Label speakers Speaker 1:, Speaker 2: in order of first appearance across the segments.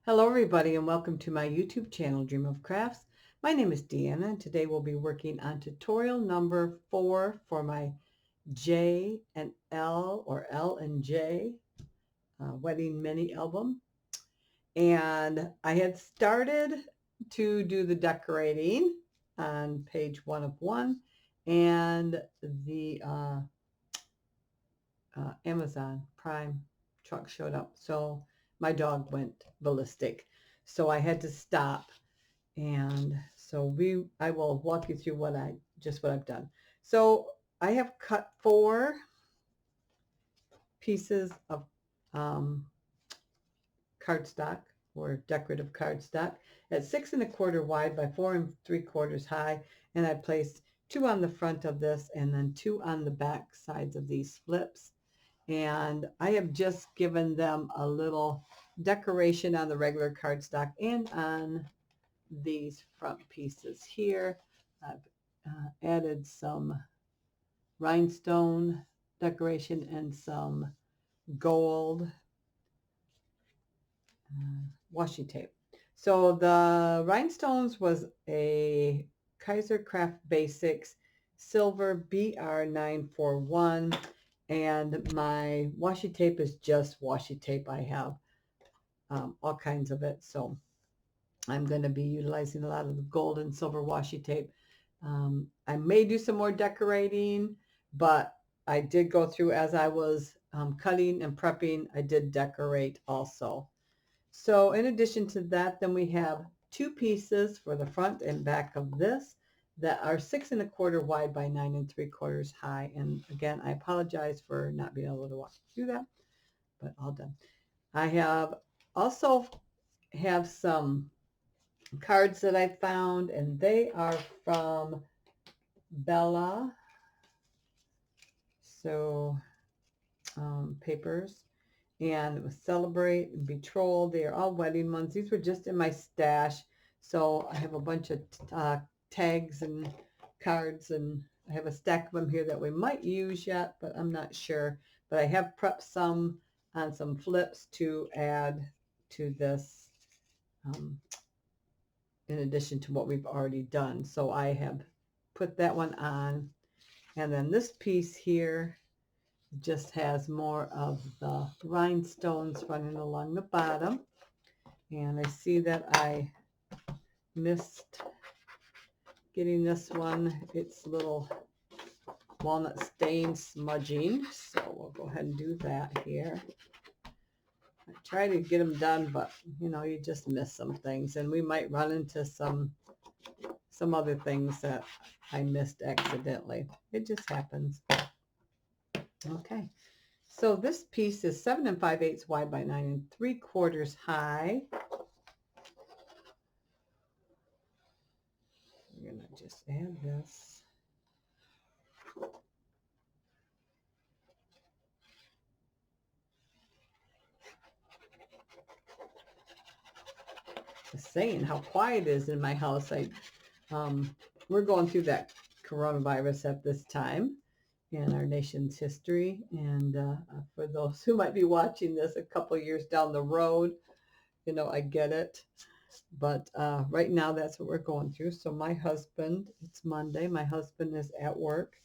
Speaker 1: Hello everybody and welcome to my YouTube channel, Dream of Crafts. My name is Deanna and today we'll be working on tutorial number 4 for my J and L or L and J wedding mini album. And I had started to do the decorating on page 1 of 1 and the Amazon Prime truck showed up. So my dog went ballistic. So I had to stop. And so I will walk you through what I've done. So I have cut 4 pieces of cardstock or decorative cardstock at 6 1/4 wide by 4 3/4 high. And I placed 2 on the front of this and then 2 on the back sides of these flips. And I have just given them a little decoration on the regular cardstock and on these front pieces here. I've added some rhinestone decoration and some gold washi tape. So the rhinestones was a Kaiser Craft Basics silver BR941. And my washi tape is just washi tape. I have all kinds of it. So I'm going to be utilizing a lot of the gold and silver washi tape. I may do some more decorating, but I did go through as I was cutting and prepping. I did decorate also. So in addition to that, then we have 2 pieces for the front and back of this that are 6 1/4 wide by 9 3/4 high. And again, I apologize for not being able to walk through that, but all done. I have also have some cards that I found, and they are from Bella Paperz, and it was Celebrate and Betrothal. They are all wedding ones. These were just in my stash, so I have a bunch of tags and cards, and I have a stack of them here that we might use yet, but I'm not sure. But I have prepped some on some flips to add to this in addition to what we've already done. So I have put that one on. And then this piece here just has more of the rhinestones running along the bottom. And I see that I missed getting this one. It's a little walnut stain smudging. So we'll go ahead and do that here. I try to get them done, but you know, you just miss some things, and we might run into some other things that I missed accidentally. It just happens. Okay, so this piece is 7 5/8 wide by 9 3/4 high. We're gonna just add this. Just saying how quiet it is in my house. We're going through that coronavirus at this time in our nation's history, and for those who might be watching this a couple years down the road, you know, I get it, but right now that's what we're going through. So my husband, it's Monday, my husband is at work,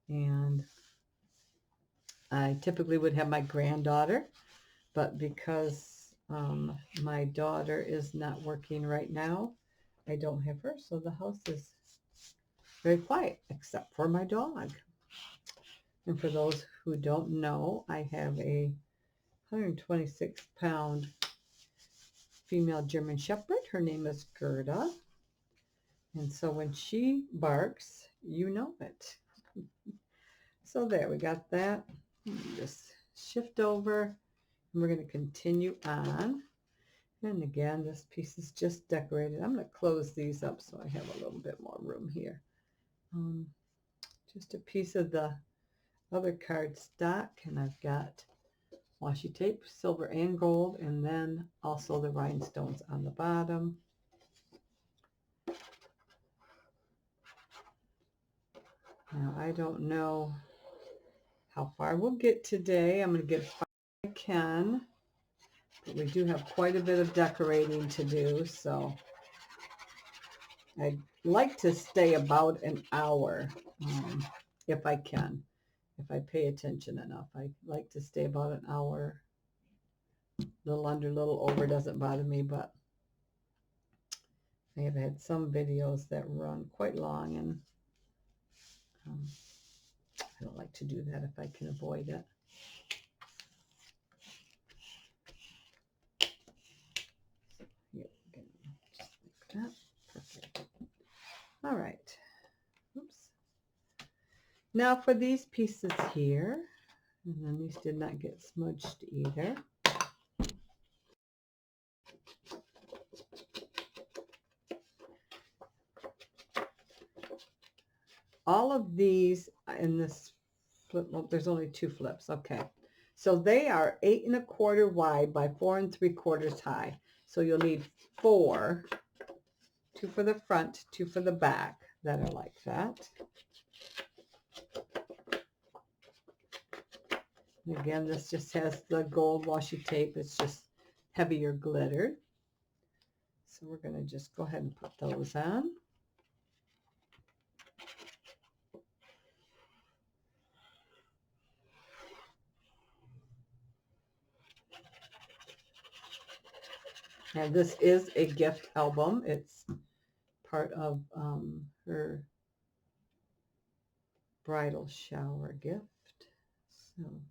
Speaker 1: and I typically would have my granddaughter, but because my daughter is not working right now, I don't have her, so the house is very quiet except for my dog. And for those who don't know, I have a 126-pound female German Shepherd. Her name is Gerda. And so when she barks, you know it. So there, we got that. Just shift over, and we're going to continue on. And again, this piece is just decorated. I'm going to close these up so I have a little bit more room here. Just a piece of the other cardstock, and I've got washi tape, silver and gold, and then also the rhinestones on the bottom. Now, I don't know how far we'll get today. I'm going to get as far as I can. But we do have quite a bit of decorating to do, so I'd like to stay about an hour if I can. If I pay attention enough, I like to stay about an hour. A little under, a little over doesn't bother me, but I have had some videos that run quite long, and I don't like to do that if I can avoid it. Here, just like that. Perfect. All right. Oops. Now for these pieces here, and then these did not get smudged either. All of these in this flip, well, there's only 2 flips. Okay. So they are 8 1/4 wide by 4 3/4 high. So you'll need 4, 2 for the front, 2 for the back that are like that. And again, this just has the gold washi tape. It's just heavier glitter. So we're going to just go ahead and put those on. And this is a gift album. It's part of her bridal shower gift. So,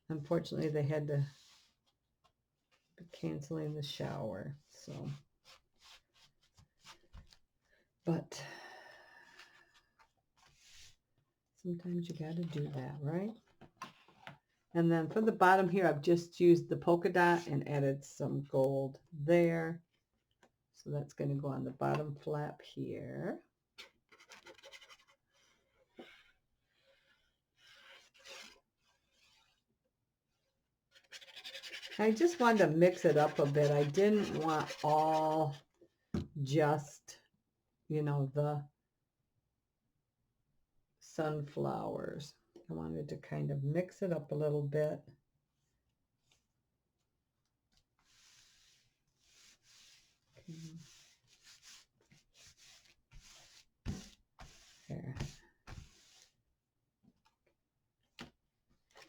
Speaker 1: unfortunately, they had to be canceling the shower. So, but sometimes you got to do that, right? And then for the bottom here, I've just used the polka dot and added some gold there. So that's going to go on the bottom flap here. I just wanted to mix it up a bit. I didn't want all just, you know, the sunflowers. I wanted to kind of mix it up a little bit. Okay. There.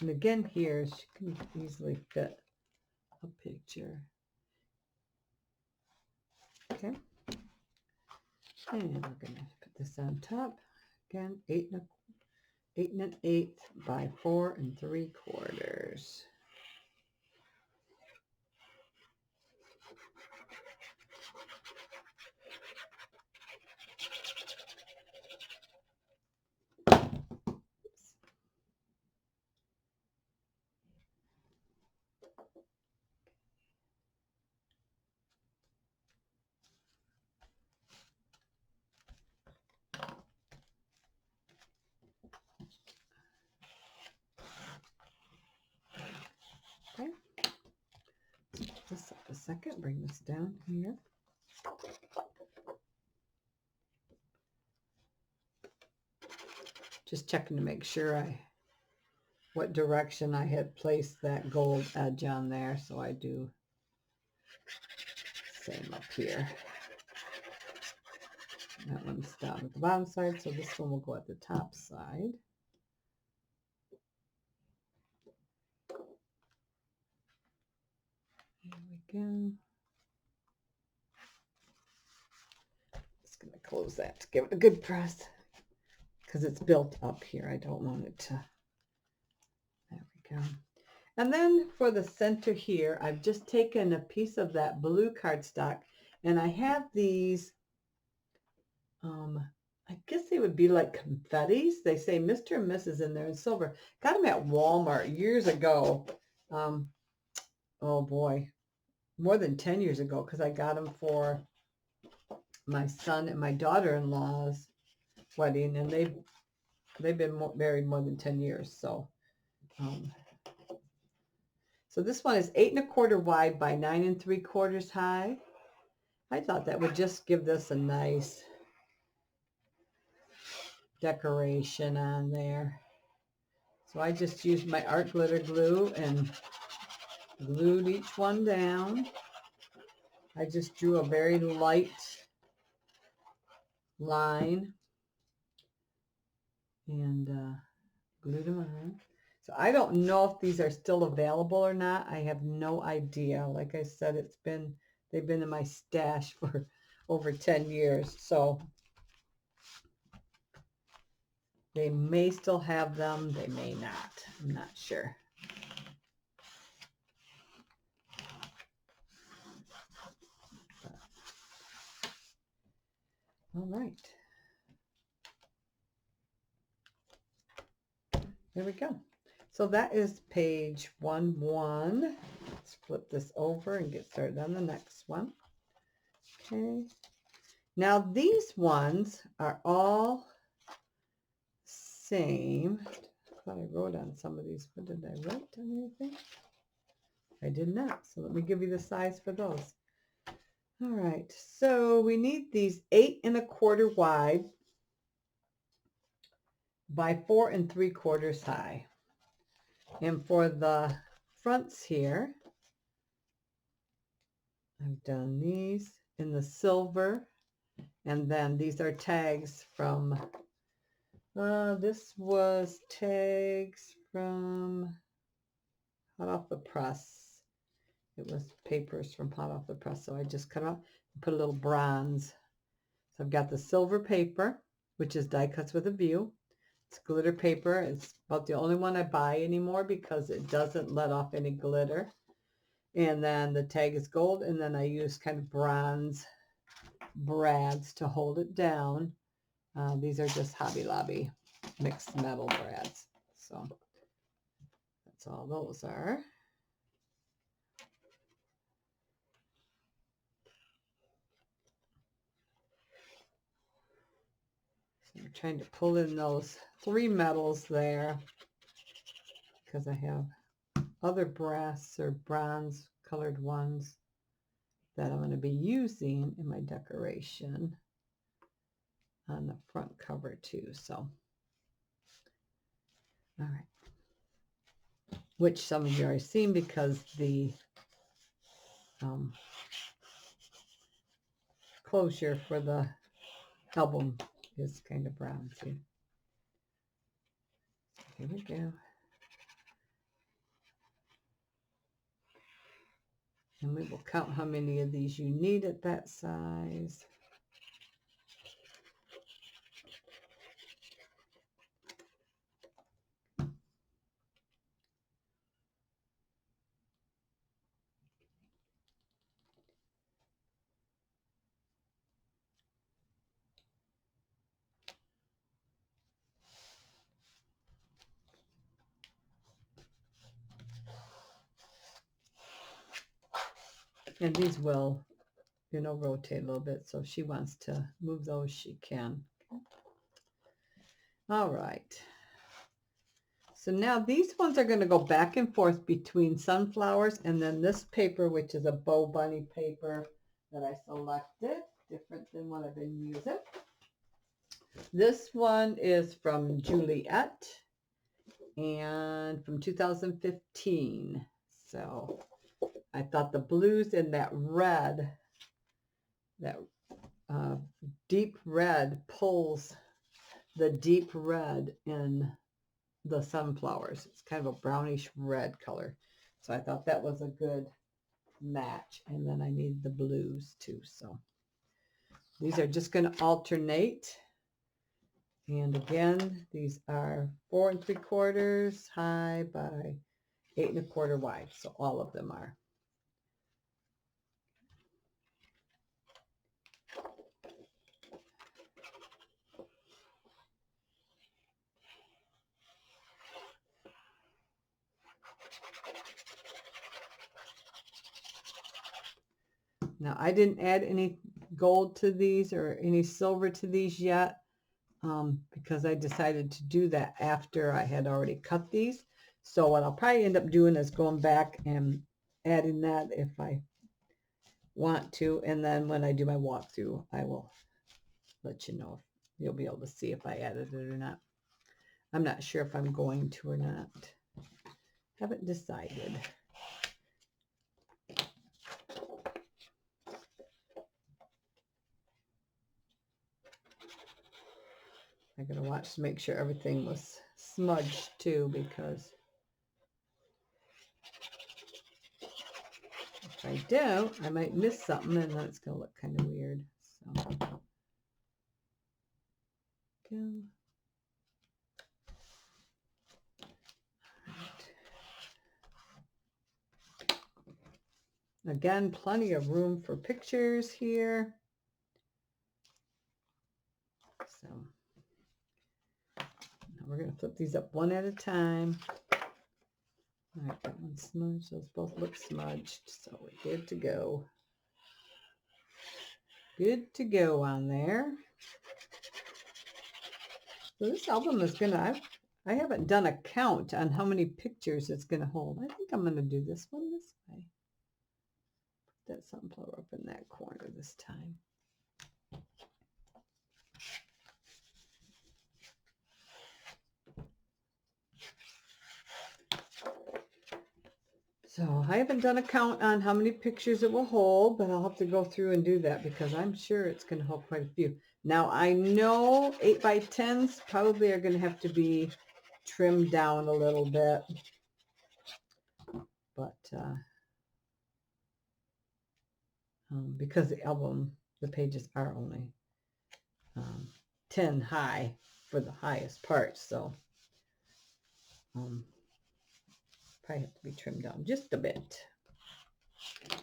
Speaker 1: And again here, she can easily fit a picture. Okay. And we're going to put this on top. Again, 8 1/8 by 4 3/4. Okay. Just a second, bring this down here. Just checking to make sure what direction I had placed that gold edge on there. So I do same up here. That one's down at the bottom side, so this one will go at the top side. There we go. Just going to close that, give it a good press, because it's built up here. I don't want it to, there we go. And then for the center here, I've just taken a piece of that blue cardstock, and I have these, I guess they would be like confettis. They say Mr. and Mrs. in there in silver. Got them at Walmart years ago. Oh boy, more than 10 years ago, because I got them for my son and my daughter-in-law's wedding, and they've been married more than 10 years. So so this one is 8 1/4 wide by 9 3/4 high. I thought that would just give this a nice decoration on there. So I just used my art glitter glue and glued each one down. I just drew a very light line and glued them on. So I don't know if these are still available or not. I have no idea. Like I said, they've been in my stash for over 10 years. So they may still have them. They may not. I'm not sure. All right. There we go. So that is page 1-1. Let's flip this over and get started on the next one. Okay. Now these ones are all same. I thought I wrote on some of these. What did I write on anything? I did not. So let me give you the size for those. All right. So we need these 8 1/4 wide by 4 3/4 high. And for the fronts here, I've done these in the silver, and then these are tags from, this was tags from Hot Off the Press. It was papers from Hot Off the Press, so I just cut off and put a little bronze. So I've got the silver paper, which is die cuts with a view. It's glitter paper. It's about the only one I buy anymore because it doesn't let off any glitter. And then the tag is gold, and then I use kind of bronze brads to hold it down. These are just Hobby Lobby mixed metal brads. So that's all those are. So I'm trying to pull in those 3 metals there because I have other brass or bronze colored ones that I'm going to be using in my decoration on the front cover too. So, all right. Which some of you are seeing because the closure for the album is kind of bronzy. Here we go. And we will count how many of these you need at that size. And these will, rotate a little bit. So if she wants to move those, she can. All right. So now these ones are going to go back and forth between sunflowers and then this paper, which is a Bobunny paper that I selected, different than what I've been using. This one is from Juliet and from 2015. So I thought the blues and that red, that deep red pulls the deep red in the sunflowers. It's kind of a brownish red color. So I thought that was a good match. And then I need the blues too. So these are just going to alternate. And again, these are 4 3/4 high by 8 1/4 wide. So all of them are. Now I didn't add any gold to these or any silver to these yet because I decided to do that after I had already cut these. So what I'll probably end up doing is going back and adding that if I want to. And then when I do my walkthrough, I will let you know. You'll be able to see if I added it or not. I'm not sure if I'm going to or not. Haven't decided. I gotta watch to make sure everything was smudged too, because if I don't, I might miss something and then it's gonna look kind of weird. So go. Again, plenty of room for pictures here. So now we're going to flip these up one at a time. All right, that one's smudged. Those both look smudged. So we're good to go. Good to go on there. So this album is going to, I haven't done a count on how many pictures it's going to hold. I think I'm going to do this one this way. Put that sunflower up in that corner this time. So I haven't done a count on how many pictures it will hold, but I'll have to go through and do that because I'm sure it's going to hold quite a few. Now I know 8x10s probably are going to have to be trimmed down a little bit, but because the album, the pages are only 10 high for the highest part, so probably have to be trimmed down just a bit. All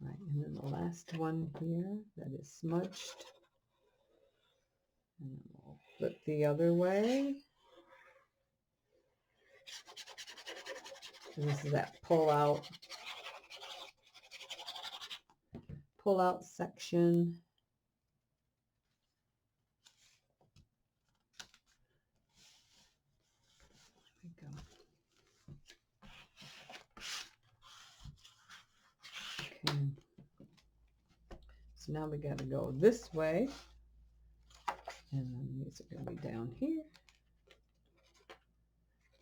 Speaker 1: right, and then the last one here that is smudged. And then we'll flip the other way. And this is that pull out section. There we go. Okay. So now we got to go this way. And then these are going to be down here.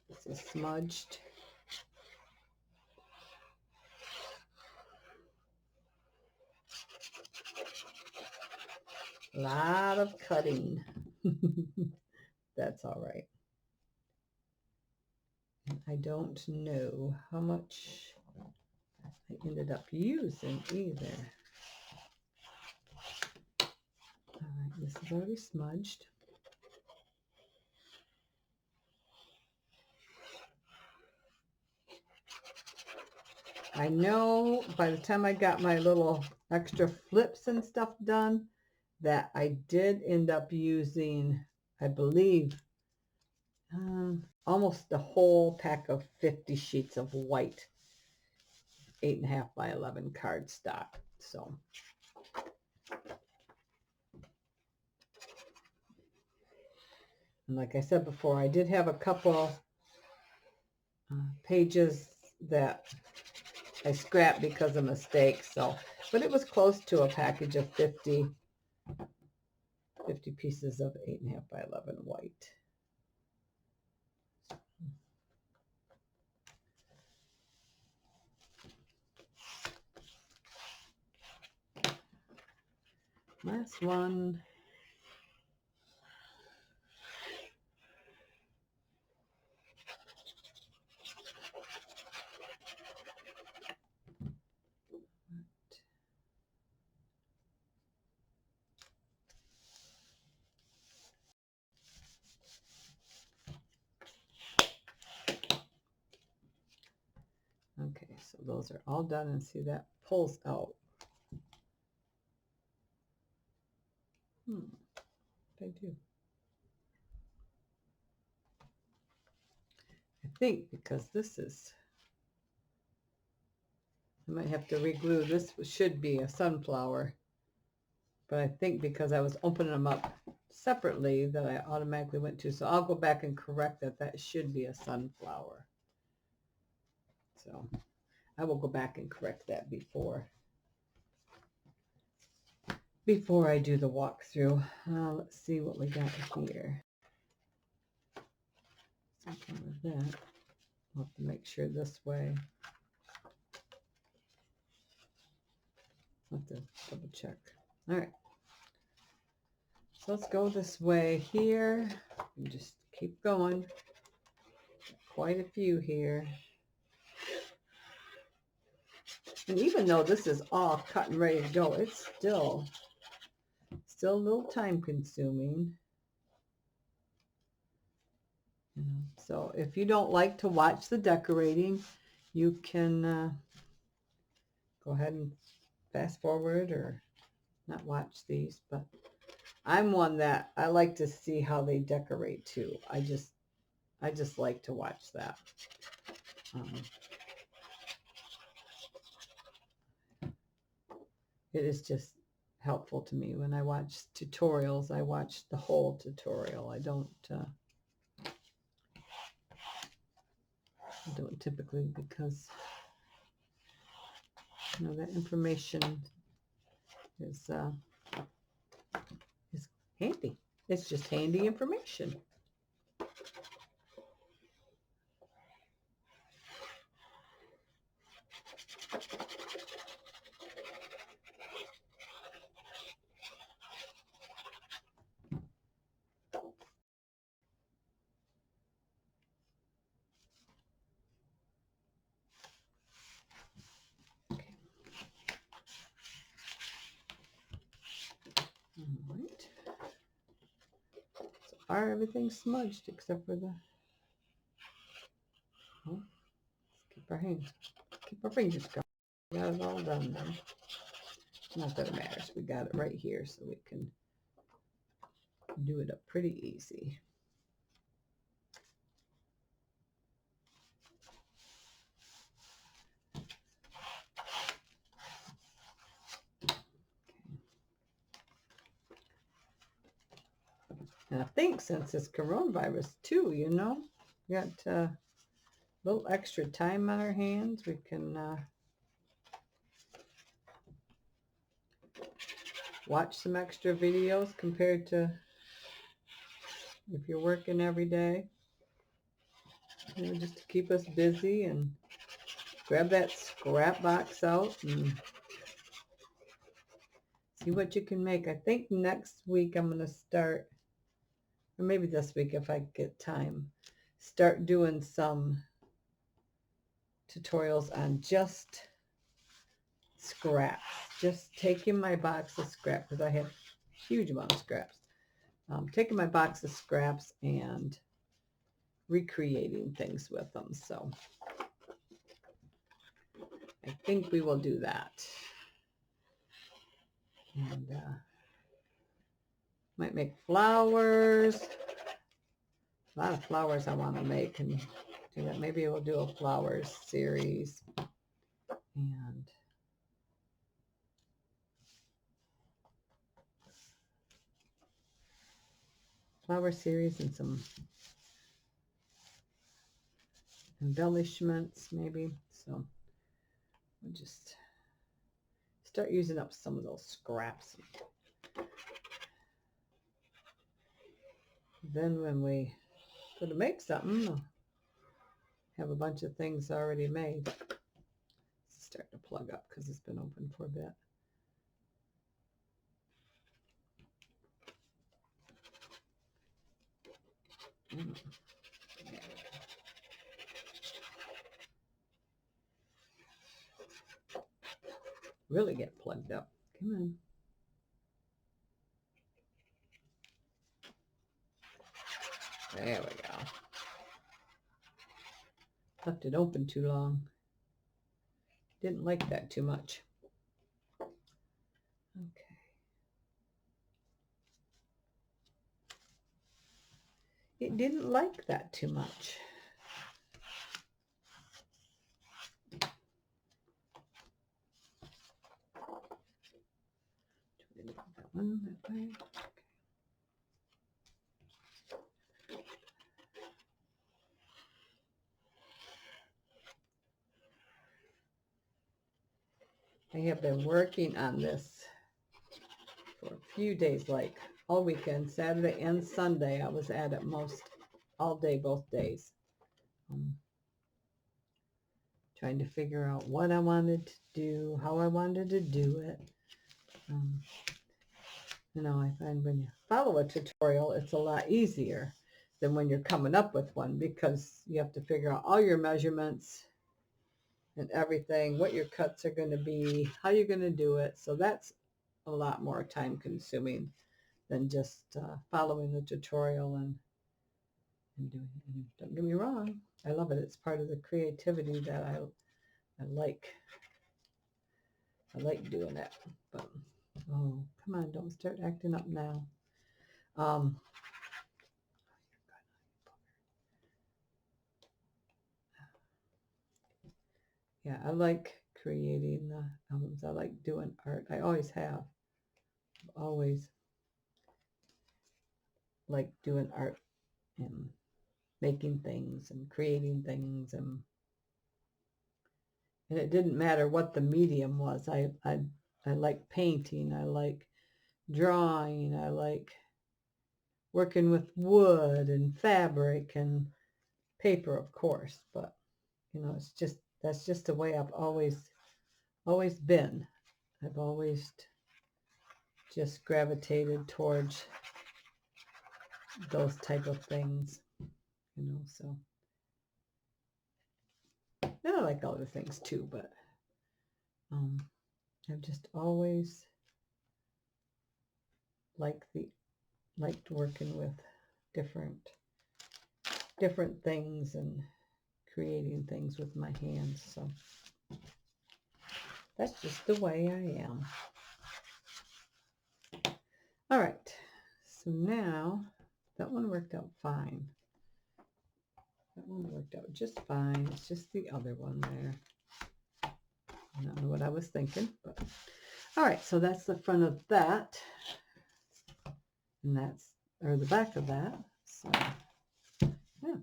Speaker 1: This is smudged. A lot of cutting. That's all right. I don't know how much I ended up using either. All right, this is already smudged. I know by the time I got my little extra flips and stuff done that I did end up using, I believe, almost the whole pack of 50 sheets of white 8.5 by 11 cardstock. So and like I said before, I did have a couple pages that I scrapped because of mistakes. So, but it was close to a package of 50 pieces of 8.5 by 11 white. Last one. Okay, so those are all done, and see that pulls out. I do. I think because this is, I might have to reglue. This should be a sunflower, but I think because I was opening them up separately that I automatically went to. So I'll go back and correct that. That should be a sunflower. So I will go back and correct that before I do the walkthrough. Let's see what we got here. Something with that. I'll have to make sure this way. I'll have to double check. All right. So let's go this way here and just keep going. Quite a few here. And even though this is all cut and ready to go, it's still a little time consuming. So if you don't like to watch the decorating, you can go ahead and fast forward or not watch these, but I'm one that I like to see how they decorate too. I just like to watch that. It is just helpful to me when I watch tutorials. I watch the whole tutorial. I don't typically, because that information is handy. It's just handy information. All right. So far, everything's smudged except for the. Oh, keep our fingers going. We got it all done then. Not that it matters. We got it right here, so we can do it up pretty easy. And I think since it's coronavirus too, we got a little extra time on our hands. We can watch some extra videos compared to if you're working every day. Just to keep us busy, and grab that scrap box out and see what you can make. I think next week I'm going to start, or maybe this week if I get time, start doing some tutorials on just scraps. Just taking my box of scraps, because I have a huge amount of scraps. Taking my box of scraps and recreating things with them. So I think we will do that. And might make flowers. A lot of flowers I want to make, and do that. Maybe we'll do a flowers series. And flower series and some embellishments maybe. So we'll just start using up some of those scraps. Then when we go to make something, we'll have a bunch of things already made. It's starting to plug up because it's been open for a bit. Really get plugged up. Come on. There we go. Left it open too long. Didn't like that too much. Okay. It didn't like that too much. That one that way. I have been working on this for a few days, like all weekend, Saturday and Sunday. I was at it most all day, both days. Trying to figure out what I wanted to do, how I wanted to do it. And You know, I find when you follow a tutorial, it's a lot easier than when you're coming up with one, because you have to figure out all your measurements and everything, what your cuts are going to be, how you're going to do it. So that's a lot more time consuming than just following the tutorial and doing it. And don't get me wrong, I love it. It's part of the creativity that I like. I like doing it. But oh, come on, don't start acting up now. Yeah, I like creating the albums. I like doing art. I always have. Always like doing art and making things and creating things, and it didn't matter what the medium was. I like painting. I like drawing. I like working with wood and fabric and paper, of course. But you know, that's just the way I've always been. I've always just gravitated towards those type of things, you know. So and I like other things too, but I've just always liked working with different things and creating things with my hands. So that's just the way I am. All right, so now that one worked out fine. That one worked out just fine. It's just the other one there. I don't know what I was thinking, but all right, so that's the front of that, and that's, or the back of that. So yeah,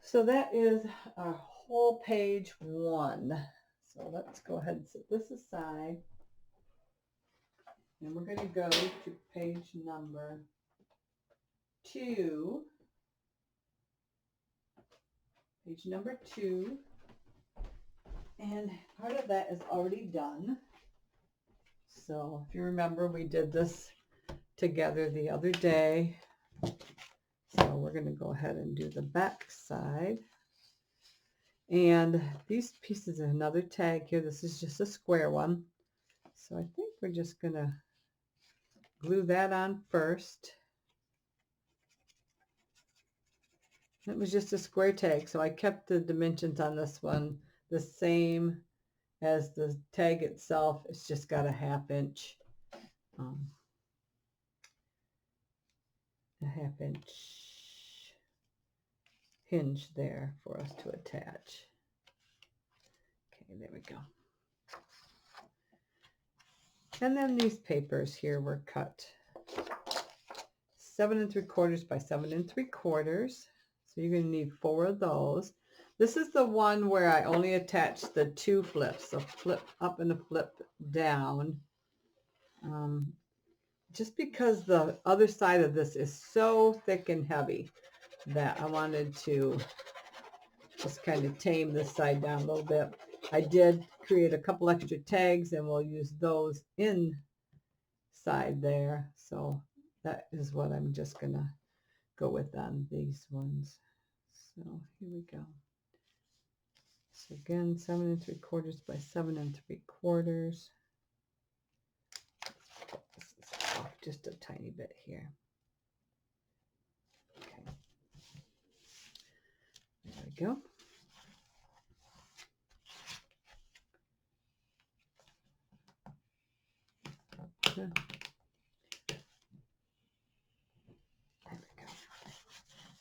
Speaker 1: so that is our whole page 1. So let's go ahead and set this aside, and we're going to go to page number 2. Page number 2, and part of that is already done. So if you remember, we did this together the other day. So we're going to go ahead and do the back side. And these pieces, another tag here. This is just a square one. So I think we're just going to glue that on first. It was just a square tag, so I kept the dimensions on this one the same as the tag itself. It's just got a 1/2 inch, hinge there for us to attach. Okay, there we go. And then these papers here were cut 7 3/4 by 7 3/4. So you're going to need 4 of those. This is the one where I only attached the 2 flips, a flip up and a flip down. Just because the other side of this is so thick and heavy that I wanted to just kind of tame this side down a little bit. I did create a couple extra tags, and we'll use those inside there. So that is what I'm just going to go with on these ones. So here we go. So again, 7 3/4 by 7 3/4. This is off just a tiny bit here. Okay. There we go. Okay.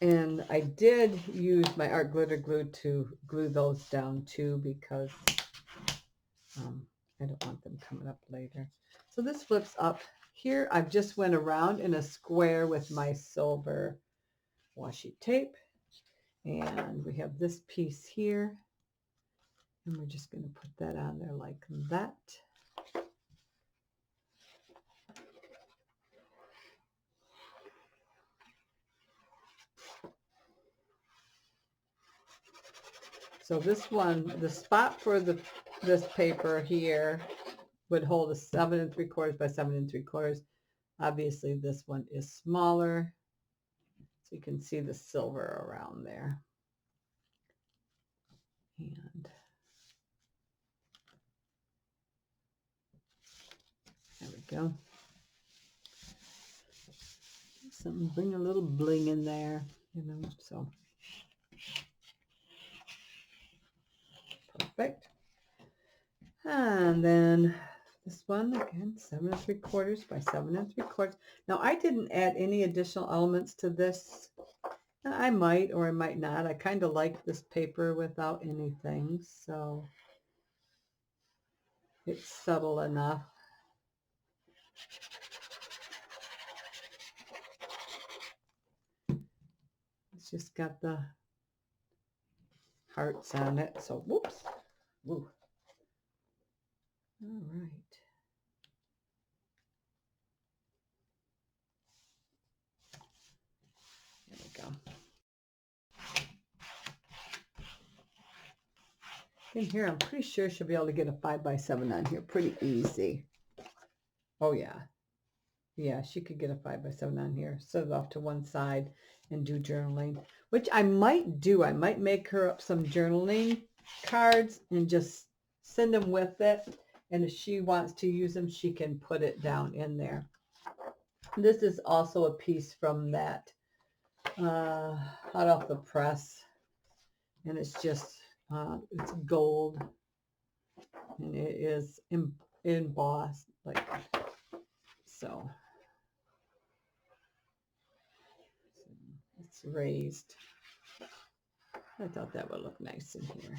Speaker 1: And I did use my art glitter glue to glue those down too, because I don't want them coming up later. So this flips up. Here I've just went around in a square with my silver washi tape. And we have this piece here. And we're just going to put that on there like that. So this one, the spot for this paper here would hold a 7 3/4 by 7 3/4. Obviously, this one is smaller, so you can see the silver around there. And there we go. Something, bring a little bling in there, you know, so perfect. And then this one again, 7 3/4 by 7 3/4. Now I didn't add any additional elements to this. I might or I might not. I kind of like this paper without anything, so it's subtle enough. It's just got the hearts on it, so whoops. Woo. All right. There we go. In here, I'm pretty sure she'll be able to get a 5 by 7 on here pretty easy. Oh yeah. Yeah, she could get a 5 by 7 on here. Set it off to one side and do journaling, which I might do. I might make her up some journaling cards and just send them with it. And if she wants to use them, she can put it down in there. This is also a piece from that hot off the press. And it's just, it's gold. And it is embossed like so. It's raised. I thought that would look nice in here.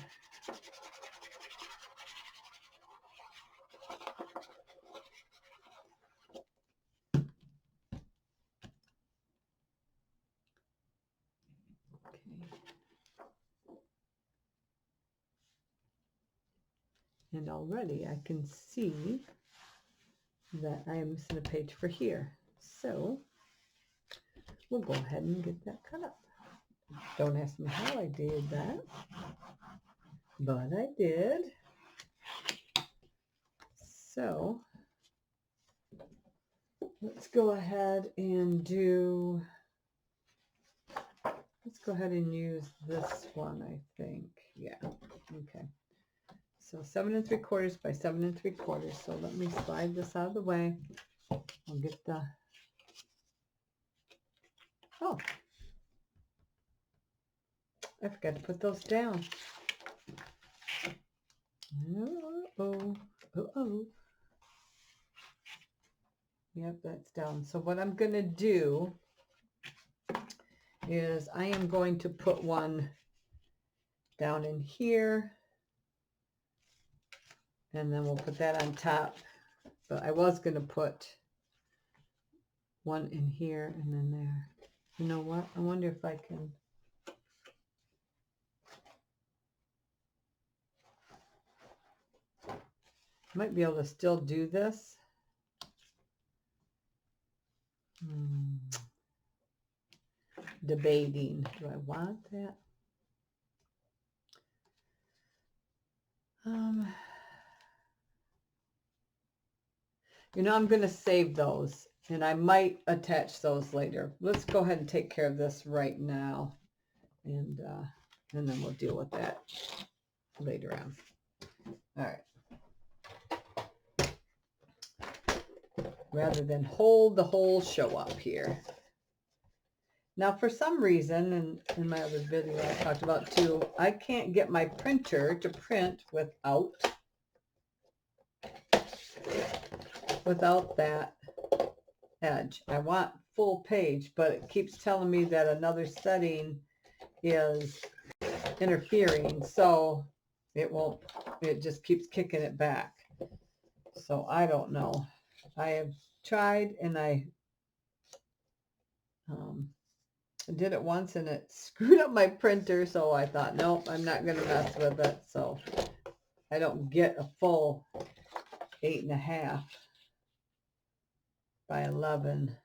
Speaker 1: And already I can see that I am missing a page for here. So we'll go ahead and get that cut up. Don't ask me how I did that, but I did. So let's go ahead and do, let's go ahead and use this one, I think. Yeah, okay. So 7 3/4 by 7 3/4. So let me slide this out of the way. I'll get the, oh, I forgot to put those down. Uh-oh, uh-oh. Yep, that's down. So what I'm going to do is I am going to put one down in here. And then we'll put that on top. But I was going to put one in here and then there. You know what? I wonder if I can. Might be able to still do this. Debating. Do I want that? You know, I'm going to save those, and I might attach those later. Let's go ahead and take care of this right now, and then we'll deal with that later on. All right. Rather than hold the whole show up here. Now, for some reason, and in my other video I talked about too, I can't get my printer to print without that edge. I want full page, but it keeps telling me that another setting is interfering, so it won't, it just keeps kicking it back. So I don't know. I have tried, and I did it once and it screwed up my printer, so I thought, nope, I'm not going to mess with it. So I don't get a full 8.5 by 11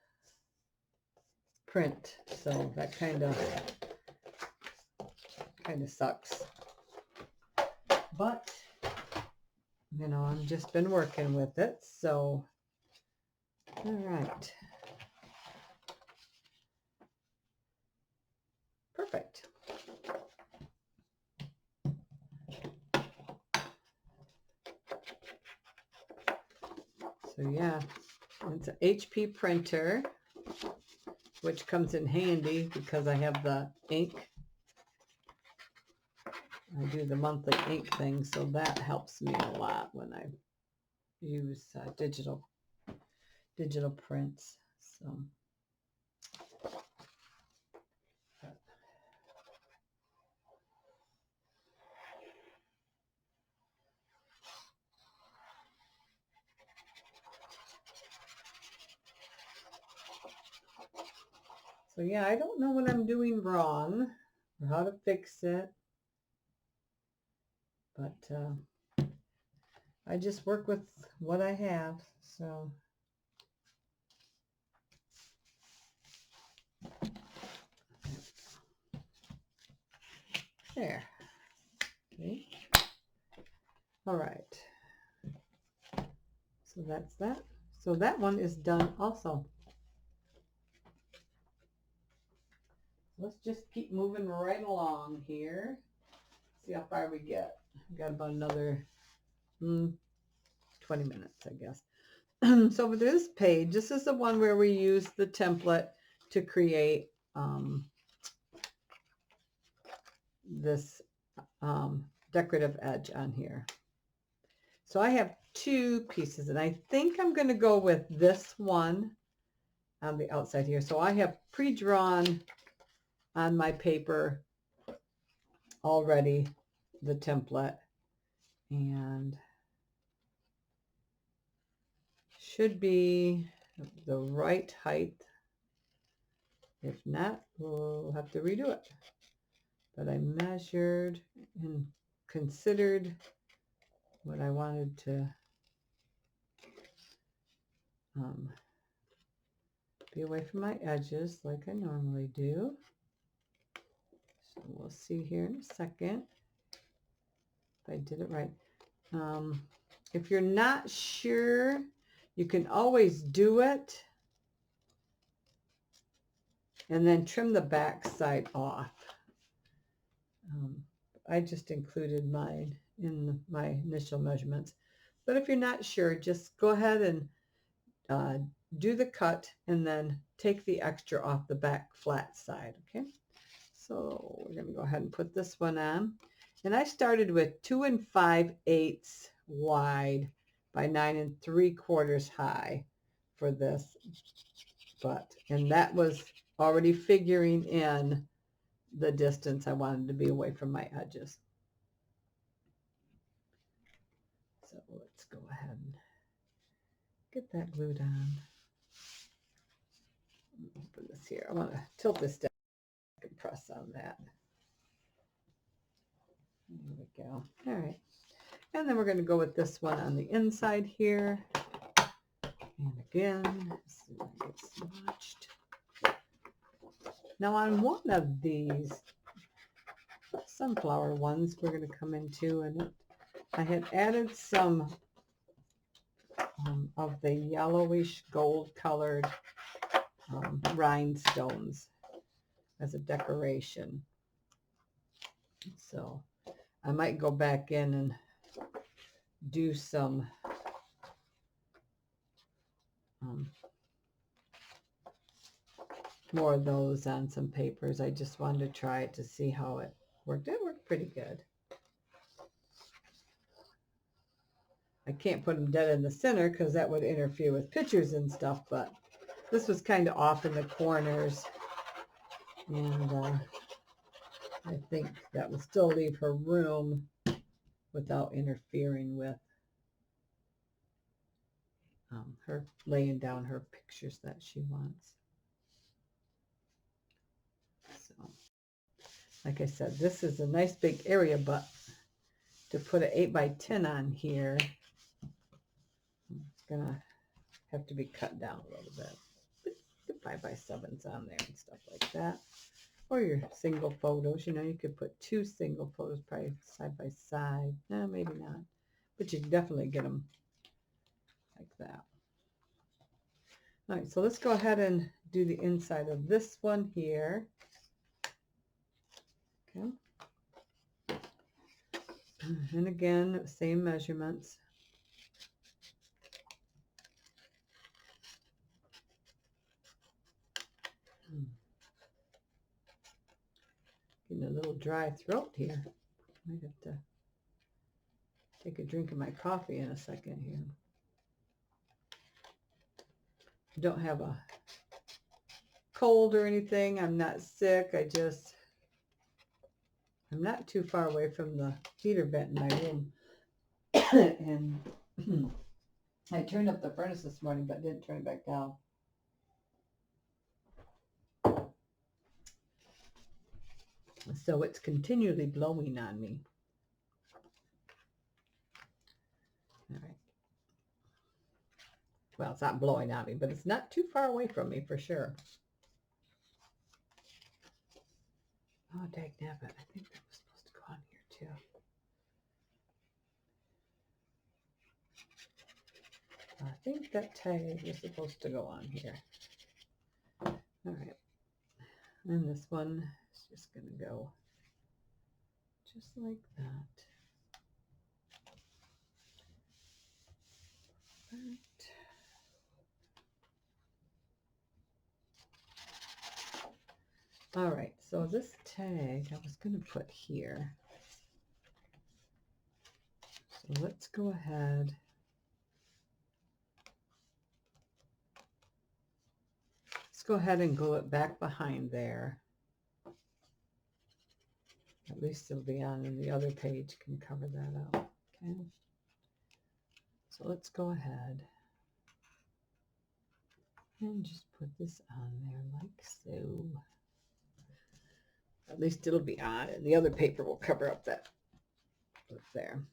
Speaker 1: print, so that kind of sucks. But you know, I've just been working with it. So, all right. Perfect. So yeah, it's an HP printer, which comes in handy because I have the ink. I do the monthly ink thing, so that helps me a lot when I use digital prints. So yeah, I don't know what I'm doing wrong or how to fix it, but I just work with what I have. So there. Okay. All right. So that's that. So that one is done also. Let's just keep moving right along here. See how far we get. We've got about another 20 minutes, I guess. So with this page, this is the one where we use the template to create this decorative edge on here. So I have two pieces, and I think I'm going to go with this one on the outside here. So I have pre-drawn on my paper already the template, and should be the right height. If not, we'll have to redo it. But I measured and considered what I wanted to be away from my edges like I normally do. So we'll see here in a second if I did it right. If you're not sure, you can always do it and then trim the back side off. I just included mine in my initial measurements. But if you're not sure, just go ahead and do the cut and then take the extra off the back flat side, okay? So we're going to go ahead and put this one on. And I started with 2 5/8 wide by 9 3/4 high for this. And that was already figuring in the distance I wanted to be away from my edges. So let's go ahead and get that glued on. Open this here. I want to tilt this down. I can press on that. There we go. All right. And then we're going to go with this one on the inside here. And again, see if I get smudged. Now on one of these sunflower ones we're going to come into, and I had added some of the yellowish gold colored rhinestones as a decoration. So I might go back in and do some more of those on some papers. I just wanted to try it to see how it worked. It worked pretty good. I can't put them dead in the center because that would interfere with pictures and stuff, but this was kind of off in the corners, and I think that will still leave her room without interfering with her laying down her pictures that she wants. So, like I said, this is a nice big area, but to put an 8 by 10 on here, it's gonna have to be cut down a little bit. Put 5 by 7s on there and stuff like that. Or your single photos, you know, you could put 2 single photos probably side by side. No, maybe not. but you can definitely get them like that. All right, so let's go ahead and do the inside of this one here. Okay. And again, same measurements. Getting a little dry throat here. Might have to take a drink of my coffee in a second here. I don't have a cold or anything. I'm not sick. I'm not too far away from the heater vent in my room. And I turned up the furnace this morning, but didn't turn it back down. So it's continually blowing on me. All right. Well, it's not blowing on me, but it's not too far away from me for sure. Oh, dagnabbit. I think that was supposed to go on here too. I think that tag is supposed to go on here. All right. And this one is just going to go just like that. Right. All right, so this tag I was going to put here. So let's go ahead. Let's go ahead and glue it back behind there. At least it'll be on, and the other page can cover that up. Okay. So let's go ahead and just put this on there like so. At least it'll be on, and the other paper will cover up that up there.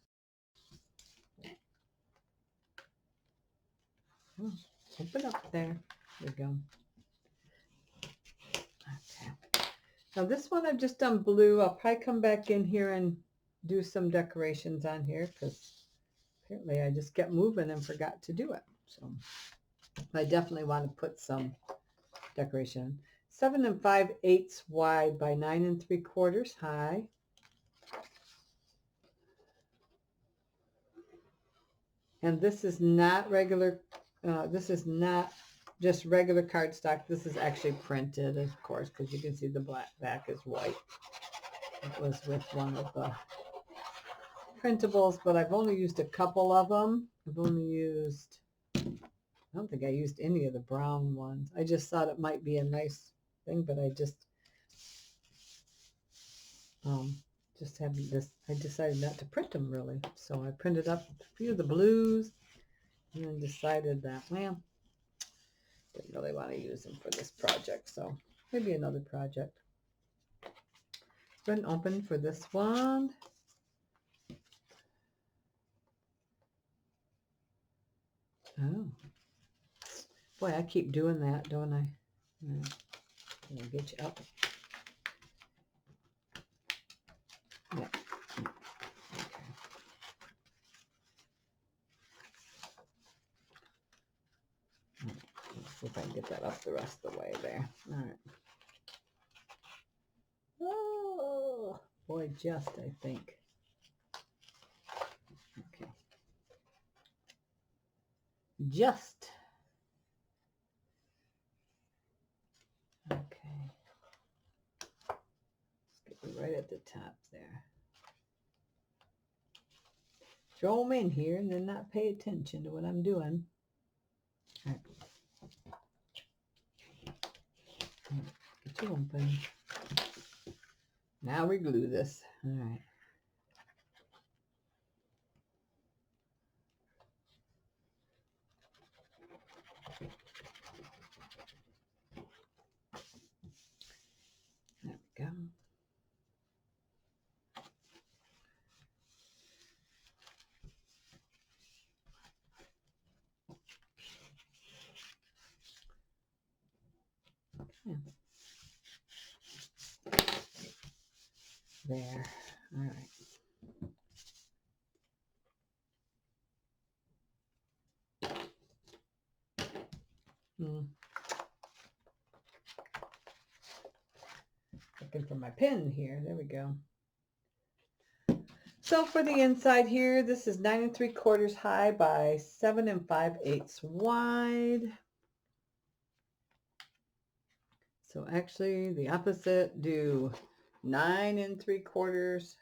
Speaker 1: Oh, open up there. There we go. Okay. Now this one I've just done blue. I'll probably come back in here and do some decorations on here because apparently I just kept moving and forgot to do it. So I definitely want to put some decoration. 7 5/8 wide by 9 3/4 high. And this is not regular, this is not just regular cardstock. This is actually printed, of course, because you can see the black back is white. It was with one of the printables, but I've only used a couple of them. I've only used, I don't think I used any of the brown ones. I just thought it might be a nice thing, but I just having this, I decided not to print them really. So I printed up a few of the blues and then decided that, well, didn't really want to use them for this project. So maybe another project. Go ahead and open for this one. Oh, boy, I keep doing that, don't I? I'll get you up. Yeah. Okay. Let's see if I can get that up the rest of the way there. All right. Oh, boy, just, I think. Okay. Just. Okay. Let's get right at the top there. Throw them in here and then not pay attention to what I'm doing. All right. Get you open. Now we glue this. All right. There we go. Okay. There. All right. Looking for my pen here. There we go. So for the inside here, this is 9 3/4 high by 7 5/8 wide. So actually the opposite, do 9 3/4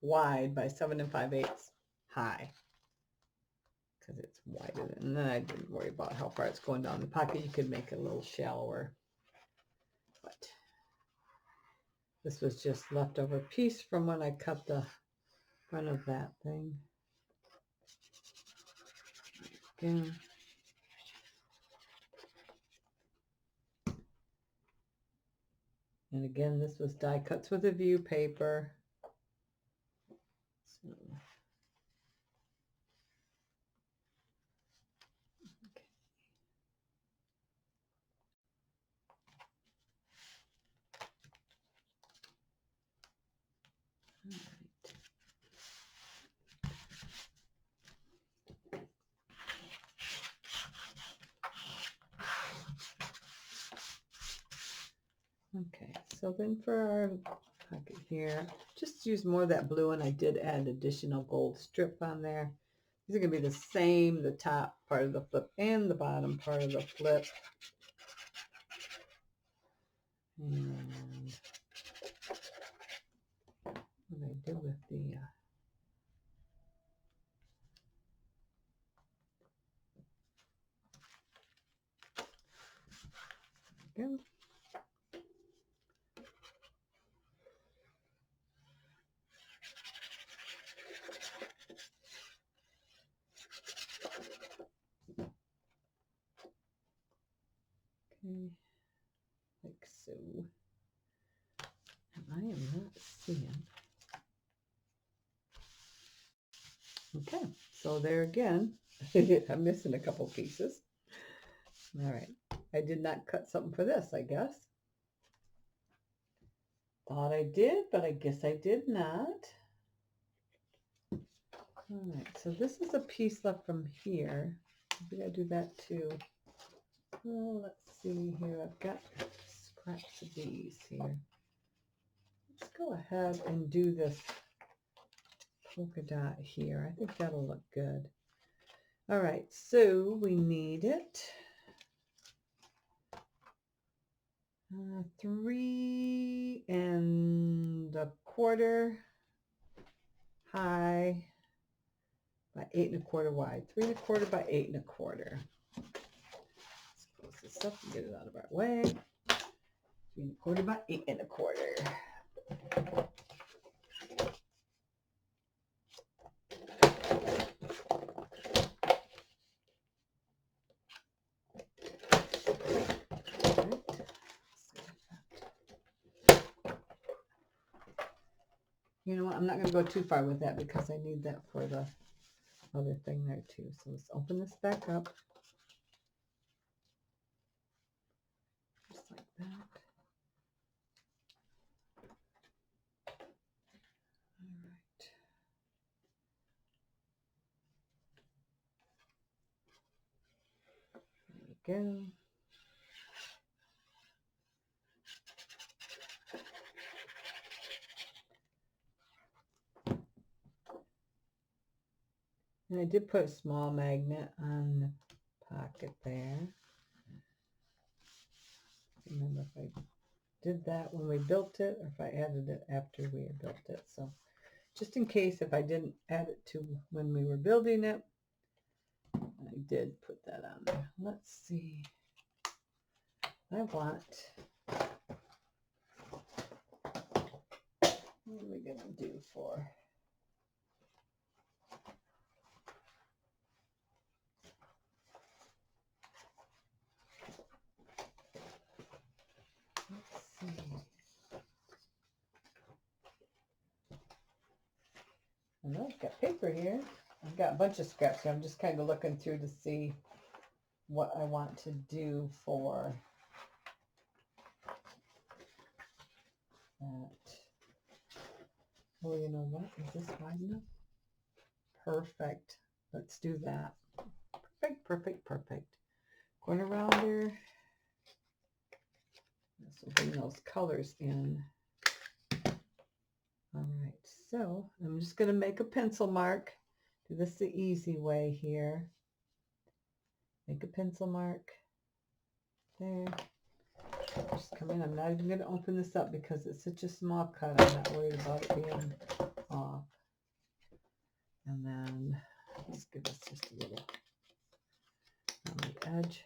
Speaker 1: wide by 7 5/8 high, because it's wider than, and then I didn't worry about how far it's going down the pocket. You could make it a little shallower, but this was just leftover piece from when I cut the front of that thing. Again. And again, this was die cuts with a view paper. So, okay. All right. Okay, so then for our pocket here, just use more of that blue, and I did add additional gold strip on there. These are going to be the same, the top part of the flip and the bottom part of the flip. And what I did with the go. Okay, like so. And I am not seeing. Okay, so there again, I'm missing a couple pieces. All right, I did not cut something for this, I guess. Thought I did, but I guess I did not. All right, so this is a piece left from here. Maybe I do that too. Well, let's see here. I've got scraps of these here. Let's go ahead and do this polka dot here. I think that'll look good. All right, so we need it. 3 1/4 high by 8 1/4 wide. 3 1/4 by 8 1/4. Let's close this up and get it out of our way. 3 1/4 by 8 1/4. You know what? I'm not going to go too far with that because I need that for the other thing there too. So let's open this back up. Just like that. All right. There we go. And I did put a small magnet on the pocket there. Remember if I did that when we built it or if I added it after we had built it. So just in case if I didn't add it to when we were building it, I did put that on there. Let's see. I want, what are we going to do for? I know I've got paper here. I've got a bunch of scraps here. I'm just kind of looking through to see what I want to do for that. Oh, you know what? Is this wide enough? Perfect. Let's do that. Perfect, perfect, perfect. going around there. This will bring those colors in. All right, so I'm just going to make a pencil mark. Do this the easy way here. Make a pencil mark there. Just come in. I'm not even going to open this up because it's such a small cut. I'm not worried about it being off. And then let's give this just a little on the edge.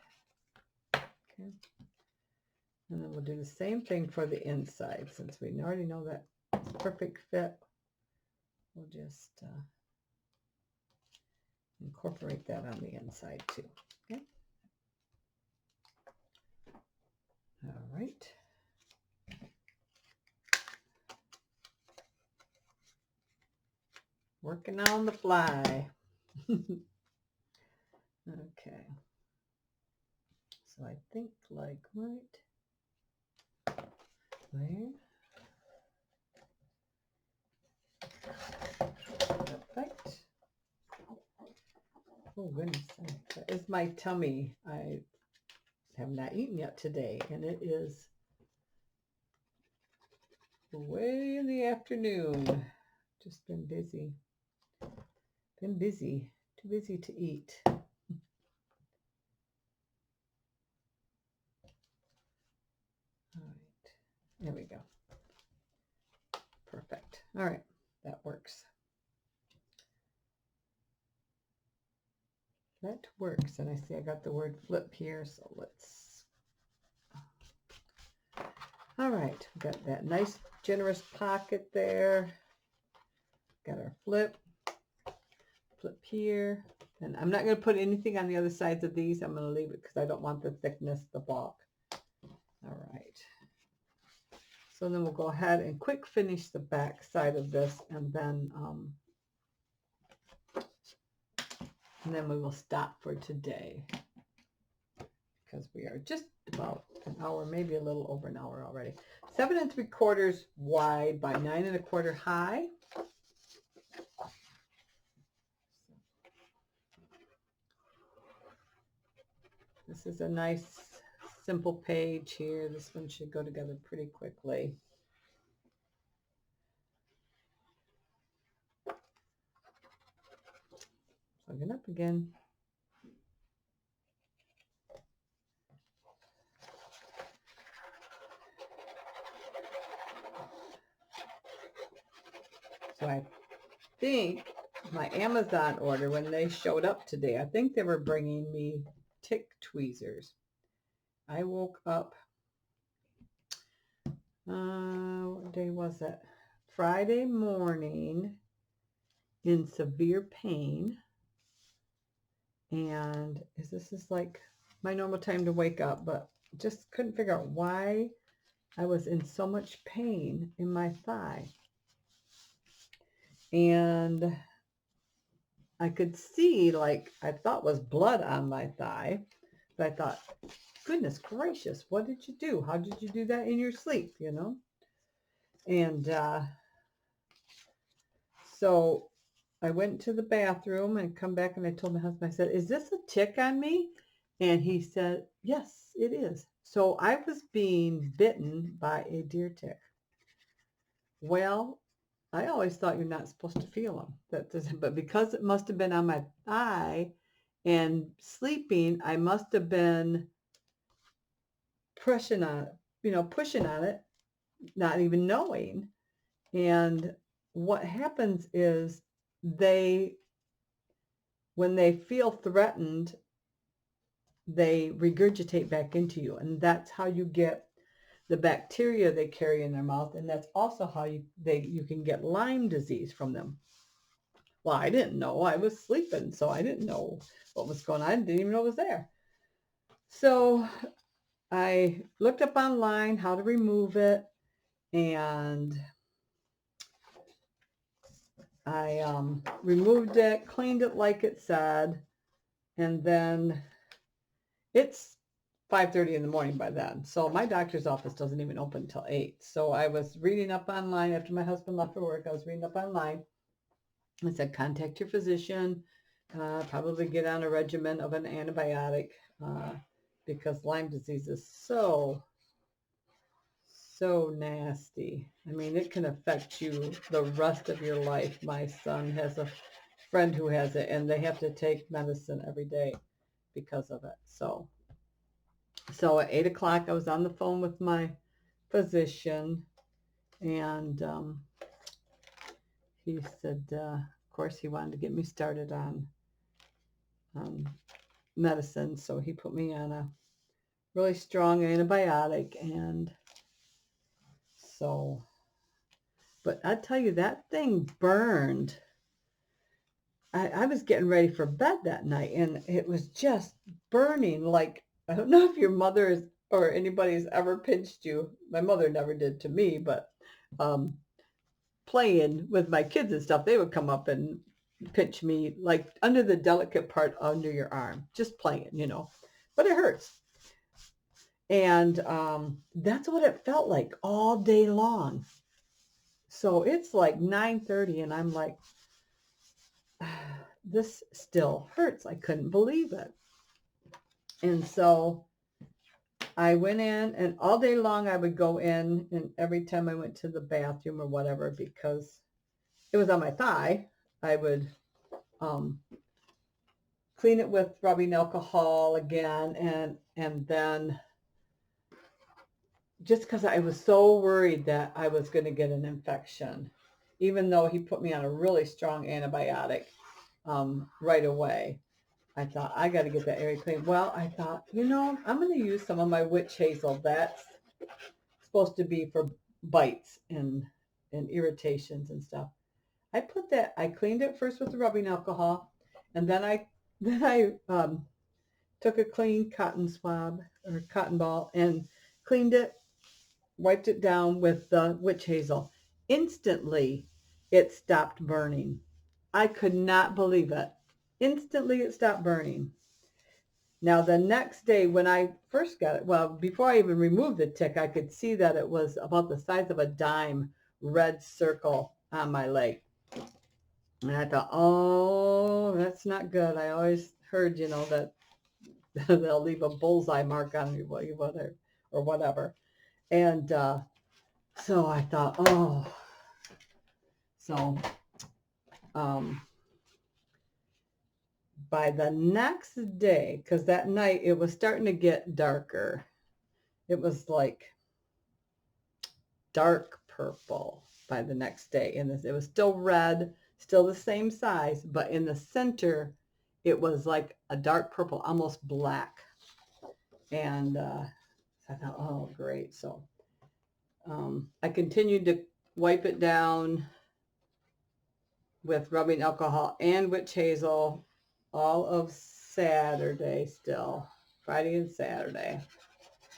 Speaker 1: Okay. And then we'll do the same thing for the inside. Since we already know that it's a perfect fit, we'll just incorporate that on the inside too. Okay. All right. Working on the fly. Okay. So I think like right there. Perfect. Oh goodness, that is my tummy. I have not eaten yet today, and it is way in the afternoon. Just been busy. Been busy. Too busy to eat. All right. There we go. Perfect. All right. That works. That works. And I see I got the word flip here, so let's. All right. We've got that nice generous pocket there. Got our flip here. And I'm not going to put anything on the other sides of these. I'm going to leave it because I don't want the thickness, the bulk. All right. So then we'll go ahead and quick finish the back side of this, and then we will stop for today because we are just about an hour, maybe a little over an hour already. 7 3/4 wide by 9 1/4 high. This is a nice simple page here. This one should go together pretty quickly. Plug it up again. So I think my Amazon order, when they showed up today, I think they were bringing me tick tweezers. I woke up, what day was it? Friday morning in severe pain. And this is like my normal time to wake up, but just couldn't figure out why I was in so much pain in my thigh. And I could see, like, I thought was blood on my thigh, but I thought, goodness gracious, what did you do? How did you do that in your sleep, you know? And so I went to the bathroom and come back, and I told my husband, I said, is this a tick on me? And he said, yes, it is. So I was being bitten by a deer tick. Well, I always thought you're not supposed to feel them. But because it must have been on my thigh and sleeping, I must have been pushing on it, not even knowing. And what happens is when they feel threatened, they regurgitate back into you. And that's how you get the bacteria they carry in their mouth, and that's also how you can get Lyme disease from them. Well, I didn't know. I was sleeping, so I didn't know what was going on. I didn't even know it was there. So I looked up online how to remove it, and I removed it, cleaned it like it said, and then it's 5:30 in the morning by then. So my doctor's office doesn't even open until 8. So I was reading up online after my husband left for work. I was reading up online. It said, contact your physician, probably get on a regimen of an antibiotic, because Lyme disease is so nasty. I mean, it can affect you the rest of your life. My son has a friend who has it, and they have to take medicine every day because of it. So at 8 o'clock, I was on the phone with my physician, and he said, of course, he wanted to get me started on medicine. So he put me on a really strong antibiotic, and so, but I tell you, that thing burned. I was getting ready for bed that night, and it was just burning. Like, I don't know if your mother is, or anybody's ever pinched you. My mother never did to me, but playing with my kids and stuff, they would come up and pinch me like under the delicate part under your arm, just playing, you know, but it hurts. And that's what it felt like all day long. So it's like 9:30, and I'm like, this still hurts. I couldn't believe it. And so I went in, and all day long I would go in, and every time I went to the bathroom or whatever, because it was on my thigh, I would clean it with rubbing alcohol again, and then just because I was so worried that I was going to get an infection, even though he put me on a really strong antibiotic right away. I thought, I got to get that area clean. Well, I thought, you know, I'm going to use some of my witch hazel. That's supposed to be for bites and irritations and stuff. I cleaned it first with the rubbing alcohol, and then I took a clean cotton swab or cotton ball and cleaned it, wiped it down with the witch hazel. Instantly, it stopped burning. I could not believe it. Instantly, it stopped burning. Now, the next day when I first got it, well, before I even removed the tick, I could see that it was about the size of a dime red circle on my leg. And I thought, oh, that's not good. I always heard, you know, that they'll leave a bullseye mark on you, or whatever. And so I thought, oh. So by the next day, because that night it was starting to get darker. It was like dark purple by the next day. And it was still red, still the same size, but in the center, it was like a dark purple, almost black. And I thought, oh, great. So I continued to wipe it down with rubbing alcohol and witch hazel all of Saturday still. Friday and Saturday.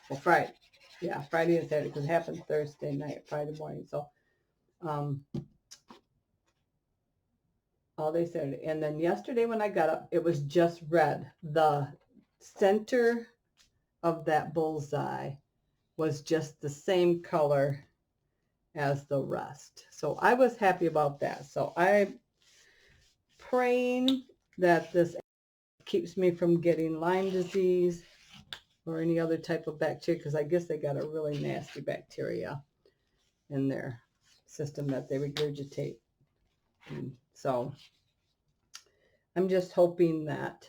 Speaker 1: Well, Friday. Yeah, Friday and Saturday, because it happened Thursday night, Friday morning. So all day Saturday. And then yesterday when I got up, it was just red. The center of that bullseye was just the same color as the rest. So I was happy about that. So I'm praying that this keeps me from getting Lyme disease or any other type of bacteria, because I guess they got a really nasty bacteria in their system that they regurgitate. And so I'm just hoping that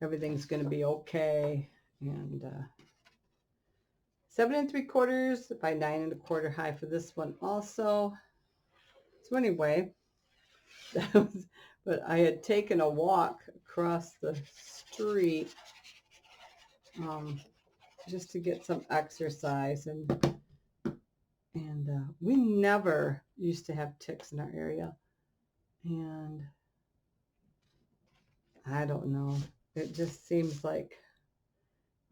Speaker 1: everything's going to be okay. And 7 3/4 by 9 1/4 high for this one also. So anyway, but I had taken a walk across the street just to get some exercise, and we never used to have ticks in our area, and I don't know, it just seems like,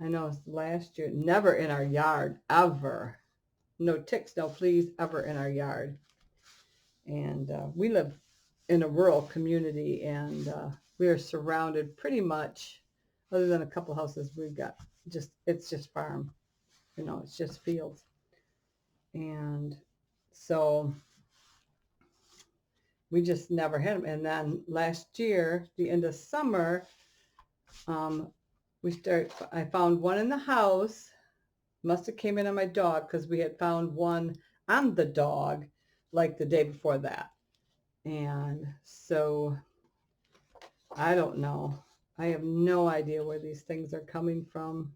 Speaker 1: I know last year, never in our yard, ever. No ticks, no fleas ever in our yard. And we live in a rural community, and we are surrounded pretty much, other than a couple houses, we've got it's just farm, you know, it's just fields. And so we just never had them. And then last year, the end of summer, I found one in the house. Must have came in on my dog because we had found one on the dog like the day before that. And so I don't know. I have no idea where these things are coming from.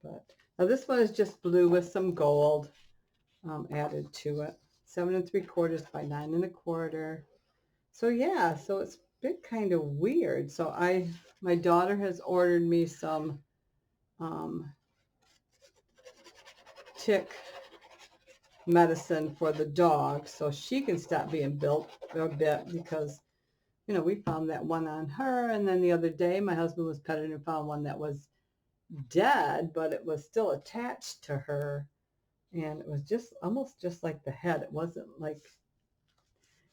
Speaker 1: But now this one is just blue with some gold added to it. 7 3/4 by 9 1/4. So yeah, so it's been kind of weird. So my daughter has ordered me some tick medicine for the dog so she can stop being built a bit, because you know, we found that one on her, and then the other day my husband was petting and found one that was dead, but it was still attached to her, and it was just almost just like the head. It wasn't like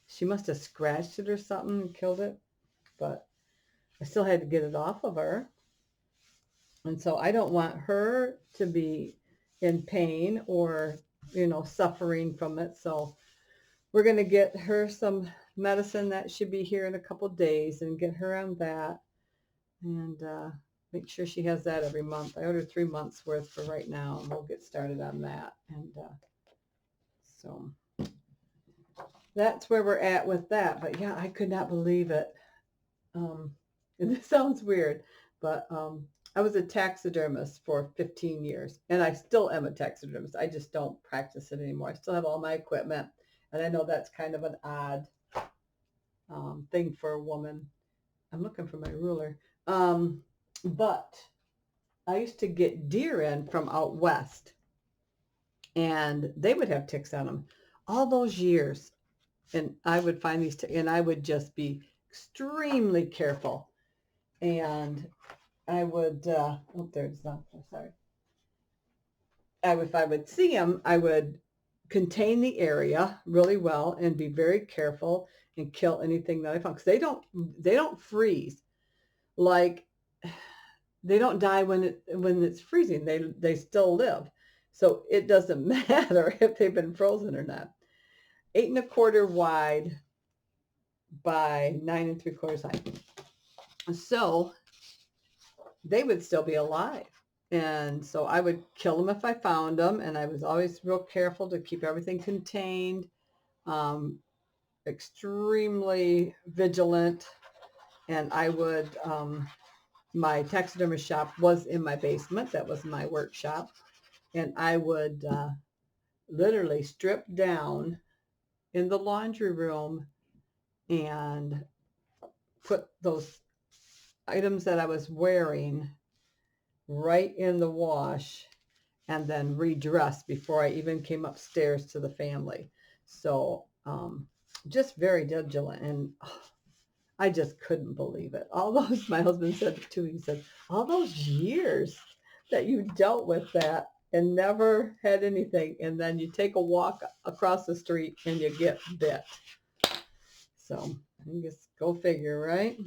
Speaker 1: she must have scratched it or something and killed it, but I still had to get it off of her. And so I don't want her to be in pain or, you know, suffering from it. So we're going to get her some medicine that should be here in a couple days and get her on that, and make sure she has that every month. I ordered 3 months worth for right now, and we'll get started on that. And so that's where we're at with that. But yeah, I could not believe it. And this sounds weird, but I was a taxidermist for 15 years, and I still am a taxidermist. I just don't practice it anymore. I still have all my equipment, and I know that's kind of an odd thing for a woman. I'm looking for my ruler. But I used to get deer in from out west, and they would have ticks on them all those years. And I would find these and I would just be extremely careful. And I would, oh, there's not, sorry. If I would see them, I would contain the area really well and be very careful and kill anything that I found, because they don't freeze. Like, they don't die when it's freezing. They still live. So it doesn't matter if they've been frozen or not. 8 1/4 wide by 9 3/4 high. So they would still be alive. And so I would kill them if I found them. And I was always real careful to keep everything contained, extremely vigilant. And I would, my taxidermy shop was in my basement. That was my workshop. And I would literally strip down in the laundry room and put those items that I was wearing right in the wash, and then redress before I even came upstairs to the family. So just very vigilant. And I just couldn't believe it. All those, my husband said too, he said, all those years that you dealt with that and never had anything, and then you take a walk across the street and you get bit. So I guess go figure, right?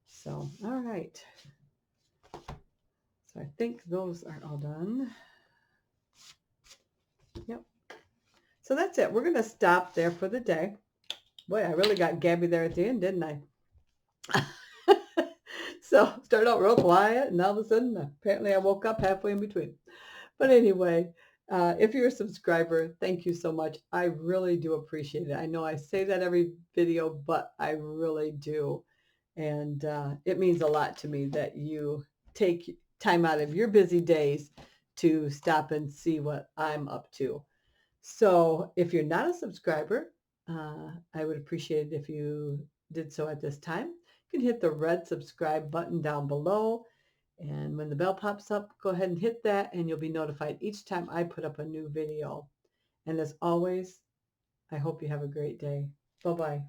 Speaker 1: So, all right. So I think those are all done. Yep. So that's it. We're going to stop there for the day. Boy, I really got Gabby there at the end, didn't I? So started out real quiet, and all of a sudden, apparently I woke up halfway in between. But anyway, if you're a subscriber, thank you so much. I really do appreciate it. I know I say that every video, but I really do. And it means a lot to me that you take time out of your busy days to stop and see what I'm up to. So if you're not a subscriber, I would appreciate it if you did so at this time. You can hit the red subscribe button down below. And when the bell pops up, go ahead and hit that, and you'll be notified each time I put up a new video. And as always, I hope you have a great day. Bye-bye.